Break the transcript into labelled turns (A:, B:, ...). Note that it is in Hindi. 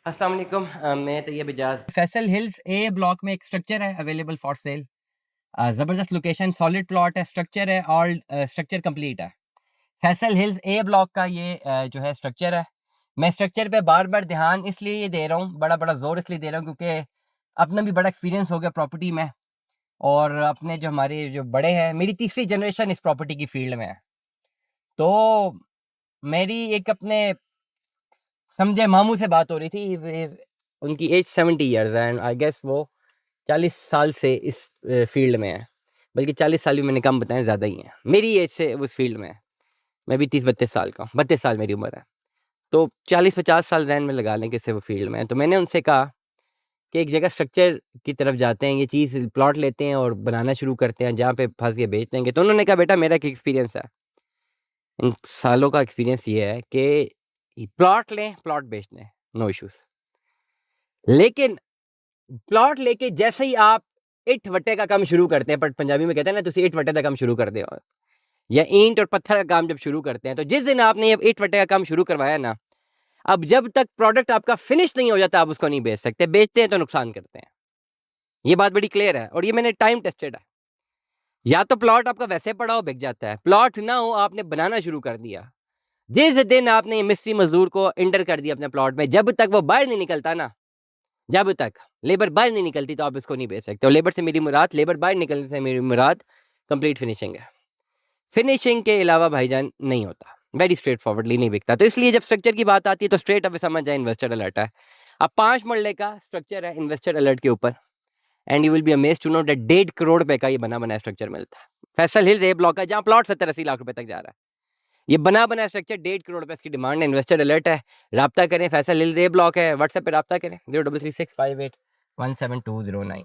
A: अस्सलाम वालेकुम मैं तैयब इजाज़।
B: फैसल हिल्स ए ब्लॉक में एक स्ट्रक्चर है अवेलेबल फॉर सेल। ज़बरदस्त लोकेशन, सॉलिड प्लॉट है, स्ट्रक्चर है, ऑल स्ट्रक्चर कंप्लीट है। फैसल हिल्स ए ब्लॉक का ये जो है स्ट्रक्चर है। मैं स्ट्रक्चर पे बार-बार ध्यान इसलिए ये दे रहा हूँ, बड़ा-बड़ा ज़ोर इसलिए दे रहा हूँ क्योंकि अपना भी बड़ा एक्सपीरियंस हो गया प्रॉपर्टी में और अपने जो हमारे जो बड़े हैं, मेरी तीसरी जनरेशन इस प्रॉपर्टी की फील्ड में है। तो मेरी एक अपने समझे मामू से बात हो रही थी। उनकी एज 70 इयर्स है एंड आई गेस वो 40 साल से इस फील्ड में है। बल्कि 40 साल भी मैंने कम बताए, ज़्यादा ही हैं। मेरी एज से उस फील्ड में है। मैं भी 30-32 साल का हूँ, 32 साल मेरी उम्र है। तो 40-50 साल ज़हन में लगा लें कि इससे वो फील्ड में है। तो मैंने उनसे कहा कि एक जगह स्ट्रक्चर की तरफ जाते हैं, ये चीज़ प्लॉट लेते हैं और बनाना शुरू करते हैं, जहाँ पे फँस के बेच देंगे। तो उन्होंने कहा बेटा मेरा एक एक्सपीरियंस है। इन सालों का एक्सपीरियंस ये है कि प्लॉट लें, प्लॉट बेच दें, नो इश्यूज़। लेकिन प्लॉट लेके जैसे ही आप इट वट्टे का काम शुरू करते हैं, पर पंजाबी में कहते हैं ना तुसी इट वट्टे का काम शुरू कर दे या ईंट और पत्थर का काम जब शुरू करते हैं, तो जिस दिन आपने ये इट वट्टे का काम शुरू करवाया ना, अब जब तक प्रोडक्ट आपका फिनिश नहीं हो जाता आप उसको नहीं बेच सकते। बेचते हैं तो नुकसान करते हैं। ये बात बड़ी क्लियर है और ये मैंने टाइम टेस्टेड है। या तो प्लॉट आपका वैसे पड़ा हो बिक जाता है, प्लॉट ना हो आपने बनाना शुरू कर दिया। जिस दिन आपने मिस्त्री मजदूर को एंटर कर दिया अपने प्लॉट में, जब तक वो बाहर नहीं निकलता ना, जब तक लेबर बाहर नहीं निकलती तो आप इसको नहीं बेच सकते। और लेबर से मेरी मुराद, लेबर बाहर निकलने से मेरी मुराद कंप्लीट फिनिशिंग है। फिनिशिंग के अलावा भाईजान नहीं होता, वेरी स्ट्रेट फॉरवर्डली नहीं बिकता। तो इसलिए जब स्ट्रक्चर की बात आती है तो स्ट्रेट अवे समझ जाए इन्वेस्टर अलर्ट है। अब 5 मरले का स्ट्रक्चर है इन्वेस्टर अलर्ट के ऊपर and you will be amazed to know that 1.5 crore रुपए का ये बना बनाया स्ट्रक्चर मिलता है। फैसल हिल्स ए ब्लॉक है जहाँ प्लॉट 70-80 लाख रुपए तक जा रहा है। ये बना बनाया स्ट्रक्चर 1.5 करोड़ रुपए इसकी डिमांड है। इन्वेस्टर अलर्ट है, राब्ता करें। फैसल हिल्स ए ब्लॉक है, व्हाट्सएप पे राब्ता करें 0336581720 9।